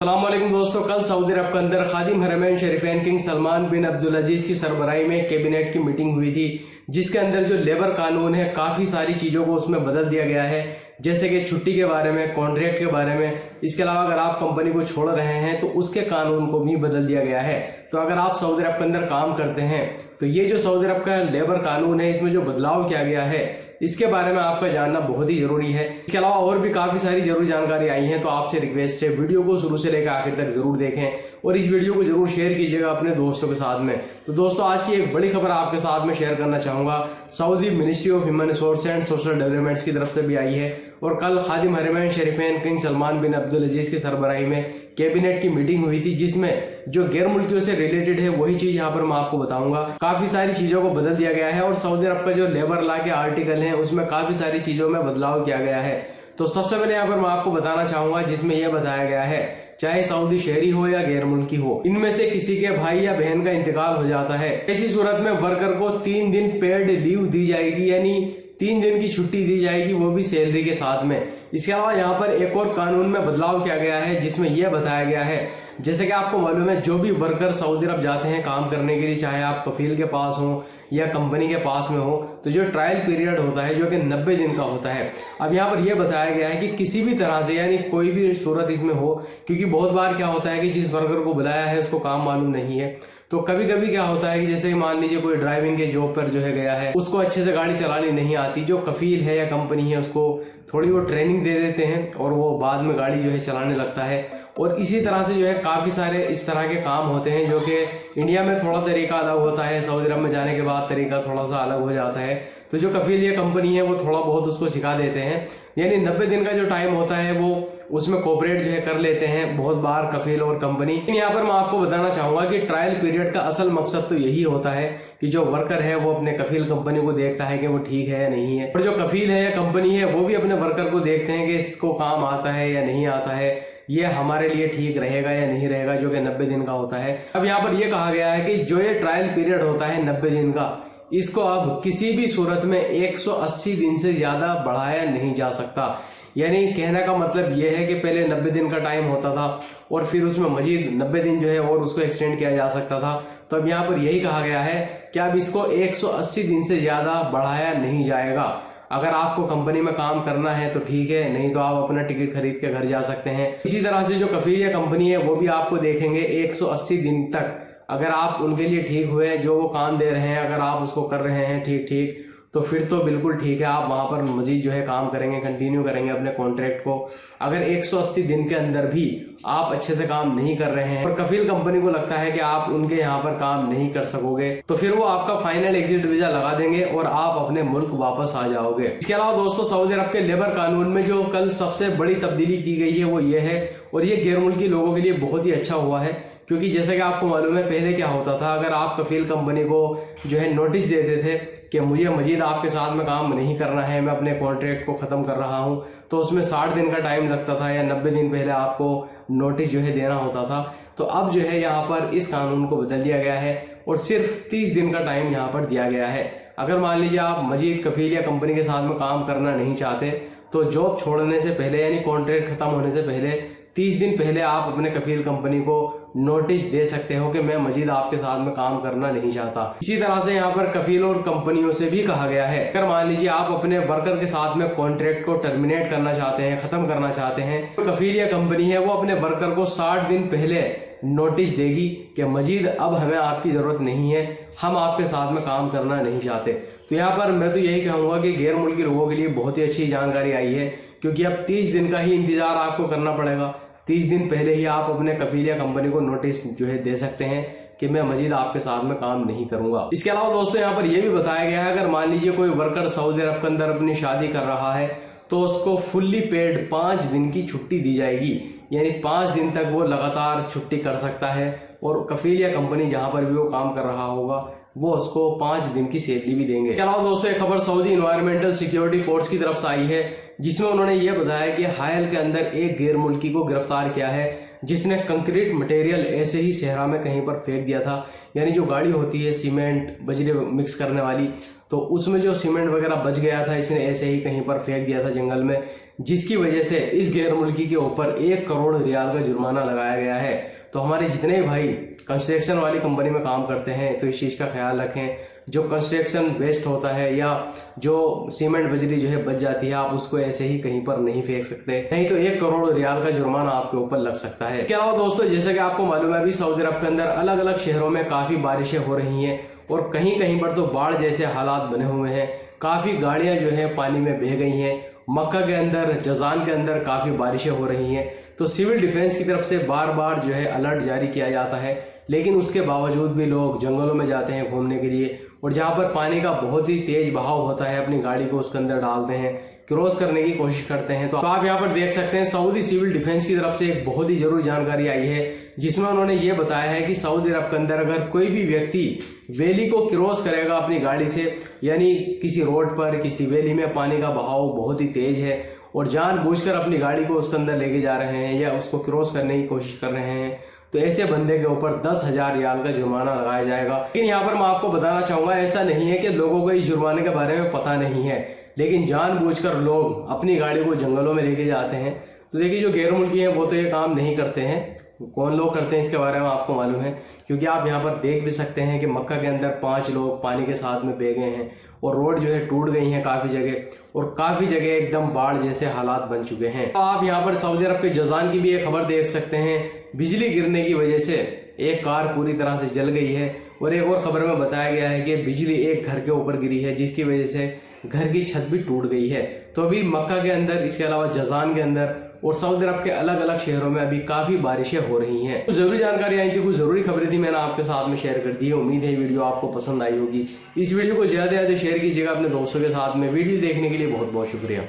अस्सलाम वालेकुम दोस्तों, कल सऊदी अरब के अंदर खादिम हरमैन शरीफैन किंग सलमान बिन अब्दुल अजीज की सरबराही में कैबिनेट की मीटिंग हुई थी, जिसके अंदर जो लेबर कानून है काफ़ी सारी चीज़ों को उसमें बदल दिया गया है, जैसे कि छुट्टी के बारे में, कॉन्ट्रैक्ट के बारे में। इसके अलावा अगर आप कंपनी को छोड़ रहे हैं तो उसके कानून को भी बदल दिया गया है। तो अगर आप सऊदी अरब के अंदर काम करते हैं तो ये जो सऊदी अरब का लेबर कानून है, इसमें जो बदलाव किया गया है, इसके बारे में आपका जानना बहुत ही जरूरी है। इसके अलावा और भी काफी सारी जरूरी जानकारी आई है, तो आपसे रिक्वेस्ट है वीडियो को शुरू से लेकर आखिर तक जरूर देखें और इस वीडियो को जरूर शेयर कीजिएगा अपने दोस्तों के साथ में। तो दोस्तों, आज की एक बड़ी खबर आपके साथ में शेयर करना चाहूंगा। Saudi ministry of human resource and social development की तरफ से भी आई है और कल खादिम हरमैन शरीफैन किंग सलमान बिन अब्दुल अजीज की सरबराही में कैबिनेट की मीटिंग हुई थी, जिसमें जो गैर मुल्कियों से रिलेटेड है वही चीज यहाँ पर मैं आपको बताऊंगा। काफी सारी चीजों को बदल दिया गया है और सऊदी अरब का जो लेबर लॉ के आर्टिकल है उसमें काफी सारी चीजों में बदलाव किया गया है। तो सबसे पहले यहाँ पर मैं आपको बताना चाहूंगा, जिसमें यह बताया गया है चाहे सऊदी शहरी हो या गैर मुल्की हो, इनमें से किसी के भाई या बहन का इंतकाल हो जाता है, ऐसी सूरत में वर्कर को 3 दिन पेड लीव दी जाएगी, यानी 3 दिन की छुट्टी दी जाएगी, वो भी सैलरी के साथ में। इसके अलावा यहाँ पर एक और कानून में बदलाव किया गया है, जिसमें यह बताया गया है, जैसे कि आपको मालूम है, जो भी वर्कर सऊदी अरब जाते हैं काम करने के लिए, चाहे आप कफील के पास हो या कंपनी के पास में हो, तो जो ट्रायल पीरियड होता है जो कि 90 दिन का होता है। अब यहाँ पर यह बताया गया है कि किसी भी तरह से, यानी कोई भी सूरत इसमें हो, क्योंकि बहुत बार क्या होता है कि जिस वर्कर को बुलाया है उसको काम मालूम नहीं है, तो कभी कभी क्या होता है कि जैसे मान लीजिए कोई ड्राइविंग के जॉब पर जो है गया है, उसको अच्छे से गाड़ी चलानी नहीं आती, जो कफील है या कंपनी है उसको थोड़ी वो ट्रेनिंग दे देते हैं और वो बाद में गाड़ी जो है चलाने लगता है। और इसी तरह से जो है काफ़ी सारे इस तरह के काम होते हैं, जो कि इंडिया में थोड़ा तरीका अलग होता है, सऊदी अरब में जाने के बाद तरीका थोड़ा सा अलग हो जाता है। तो जो कफील या कंपनी है वो थोड़ा बहुत उसको सिखा देते हैं, यानी 90 दिन का जो टाइम होता है वो उसमें कोऑपरेट जो है कर लेते हैं बहुत बार कफील और कंपनी। यहाँ पर मैं आपको बताना चाहूंगा कि ट्रायल पीरियड का असल मकसद तो यही होता है कि जो वर्कर है वो अपने कफील कंपनी को देखता है कि वो ठीक है या नहीं है, और जो कफील है या कंपनी है वो भी अपने वर्कर को देखते हैं कि इसको काम आता है या नहीं आता है, ये हमारे लिए ठीक रहेगा या नहीं रहेगा, जो कि 90 दिन का होता है। अब यहाँ पर यह कहा गया है कि जो ये ट्रायल पीरियड होता है 90 दिन का, इसको अब किसी भी सूरत में 180 दिन से ज्यादा बढ़ाया नहीं जा सकता। यानी कहने का मतलब यह है कि पहले 90 दिन का टाइम होता था और फिर उसमें मजीद 90 दिन जो है और उसको एक्सटेंड किया जा सकता था। तो अब यहाँ पर यही कहा गया है कि अब इसको 180 दिन से ज्यादा बढ़ाया नहीं जाएगा। अगर आपको कंपनी में काम करना है तो ठीक है, नहीं तो आप अपना टिकट खरीद के घर जा सकते हैं। इसी तरह से जो कफील या कंपनी है वो भी आपको देखेंगे 180 दिन तक, अगर आप उनके लिए ठीक हुए, जो वो काम दे रहे हैं, अगर आप उसको कर रहे हैं ठीक, तो फिर तो बिल्कुल ठीक है, आप वहां पर मजीद जो है काम करेंगे, कंटिन्यू करेंगे अपने कॉन्ट्रैक्ट को। अगर 180 दिन के अंदर भी आप अच्छे से काम नहीं कर रहे हैं और कफील कंपनी को लगता है कि आप उनके यहाँ पर काम नहीं कर सकोगे, तो फिर वो आपका फाइनल एग्जिट वीजा लगा देंगे और आप अपने मुल्क वापस आ जाओगे। इसके अलावा दोस्तों, सऊदी अरब के लेबर कानून में जो कल सबसे बड़ी तब्दीली की गई है वो ये है, और ये गैर मुल्की लोगों के लिए बहुत ही अच्छा हुआ है, क्योंकि जैसे कि आपको मालूम है पहले क्या होता था, अगर आप कफील कंपनी को जो है नोटिस देते थे कि मुझे मजीद आपके साथ में काम नहीं करना है, मैं अपने कॉन्ट्रैक्ट को ख़त्म कर रहा हूं, तो उसमें 60 दिन का टाइम लगता था या 90 दिन पहले आपको नोटिस जो है देना होता था। तो अब जो है यहाँ पर इस कानून को बदल दिया गया है और सिर्फ 30 दिन का टाइम यहाँ पर दिया गया है। अगर मान लीजिए आप मजीद कफील या कंपनी के साथ में काम करना नहीं चाहते, तो जॉब छोड़ने से पहले, यानी कॉन्ट्रैक्ट खत्म होने से पहले 30 दिन पहले आप अपने कफील कंपनी को नोटिस दे सकते हो कि मैं मजीद आपके साथ में काम करना नहीं चाहता। इसी तरह से यहाँ पर कफील और कंपनियों से भी कहा गया है, अगर मान लीजिए आप अपने वर्कर के साथ में कॉन्ट्रैक्ट को टर्मिनेट करना चाहते हैं, खत्म करना चाहते हैं, तो कफील या कंपनी है वो अपने वर्कर को 60 दिन पहले नोटिस देगी कि मजीद अब हमें आपकी जरूरत नहीं है, हम आपके साथ में काम करना नहीं चाहते। तो यहाँ पर मैं तो यही कहूंगा कि गैर मुल्की लोगों के लिए बहुत ही अच्छी जानकारी आई है, क्योंकि अब 30 दिन का ही इंतजार आपको करना पड़ेगा। 30 दिन पहले ही आप अपने कफील या कंपनी को नोटिस जो है दे सकते हैं कि मैं मजीद आपके साथ में काम नहीं करूंगा। इसके अलावा दोस्तों, यहाँ पर यह भी बताया गया है, अगर मान लीजिए कोई वर्कर सऊदी अरब के अंदर अपनी शादी कर रहा है, तो उसको फुल्ली पेड 5 दिन की छुट्टी दी जाएगी, यानी 5 दिन तक वो लगातार छुट्टी कर सकता है और कफील या कंपनी जहां पर भी वो काम कर रहा होगा वो उसको 5 दिन की सैलरी भी देंगे। इसके अलावा दोस्तों, एक खबर सऊदी इन्वायरमेंटल सिक्योरिटी फोर्स की तरफ से आई है, जिसमें उन्होंने ये बताया कि हायल के अंदर एक गैर मुल्की को गिरफ्तार किया है, जिसने कंक्रीट मटेरियल ऐसे ही सहरा में कहीं पर फेंक दिया था। यानी जो गाड़ी होती है सीमेंट बजरी मिक्स करने वाली, तो उसमें जो सीमेंट वगैरह बच गया था, इसने ऐसे ही कहीं पर फेंक दिया था जंगल में, जिसकी वजह से इस गैर मुल्की के ऊपर 1 करोड़ रियाल का जुर्माना लगाया गया है। तो हमारे जितने भाई कंस्ट्रक्शन वाली कंपनी में काम करते हैं तो इस चीज़ का ख्याल रखें, जो कंस्ट्रक्शन वेस्ट होता है या जो सीमेंट बजरी जो है बच जाती है, आप उसको ऐसे ही कहीं पर नहीं फेंक सकते, नहीं तो 1 करोड़ रियाल का जुर्माना आपके ऊपर लग सकता है। इसके अलावा दोस्तों, जैसे कि आपको मालूम है, अभी सऊदी अरब के अंदर अलग अलग शहरों में काफ़ी बारिशें हो रही हैं और कहीं कहीं पर तो बाढ़ जैसे हालात बने हुए हैं। काफ़ी गाड़ियां जो है पानी में बह गई हैं। मक्का के अंदर, जजान के अंदर काफ़ी बारिशें हो रही हैं। तो सिविल डिफेंस की तरफ से बार बार जो है अलर्ट जारी किया जाता है, लेकिन उसके बावजूद भी लोग जंगलों में जाते हैं घूमने के लिए, और जहाँ पर पानी का बहुत ही तेज बहाव होता है अपनी गाड़ी को उसके अंदर डालते हैं, क्रॉस करने की कोशिश करते हैं। तो आप यहाँ पर देख सकते हैं सऊदी सिविल डिफेंस की तरफ से एक बहुत ही जरूरी जानकारी आई है, जिसमें उन्होंने ये बताया है कि सऊदी अरब के अंदर अगर कोई भी व्यक्ति वैली को क्रॉस करेगा अपनी गाड़ी से, यानी किसी रोड पर, किसी वैली में पानी का बहाव बहुत ही तेज है और जानबूझकर अपनी गाड़ी को उसके अंदर लेके जा रहे हैं या उसको क्रॉस करने की कोशिश कर रहे हैं, तो ऐसे बंदे के ऊपर 10,000 रियाल का जुर्माना लगाया जाएगा। लेकिन यहाँ पर मैं आपको बताना चाहूंगा, ऐसा नहीं है कि लोगों को इस जुर्माने के बारे में पता नहीं है, लेकिन जानबूझकर लोग अपनी गाड़ी को जंगलों में लेके जाते हैं। तो देखिए, जो गैर मुल्की हैं वो तो ये काम नहीं करते हैं। कौन लोग करते हैं इसके बारे में आपको मालूम है, क्योंकि आप यहाँ पर देख भी सकते हैं कि मक्का के अंदर 5 लोग पानी के साथ में बह गए हैं और रोड जो है टूट गई है काफ़ी जगह, और काफ़ी जगह एकदम बाढ़ जैसे हालात बन चुके हैं। तो आप यहाँ पर सऊदी अरब के जजान की भी एक खबर देख सकते हैं, बिजली गिरने की वजह से एक कार पूरी तरह से जल गई है, और एक और खबर में बताया गया है कि बिजली एक घर के ऊपर गिरी है, जिसकी वजह से घर की छत भी टूट गई है। तो अभी मक्का के अंदर, इसके अलावा जजान के अंदर और सऊदी अरब के अलग अलग शहरों में अभी काफी बारिशें हो रही हैं। तो जरूरी जानकारी आई थी, कुछ जरूरी खबरें थी, मैंने आपके साथ में शेयर कर दी है। उम्मीद है वीडियो आपको पसंद आई होगी। इस वीडियो को ज्यादा से ज्यादा शेयर कीजिएगा अपने दोस्तों के साथ में। वीडियो देखने के लिए बहुत बहुत शुक्रिया।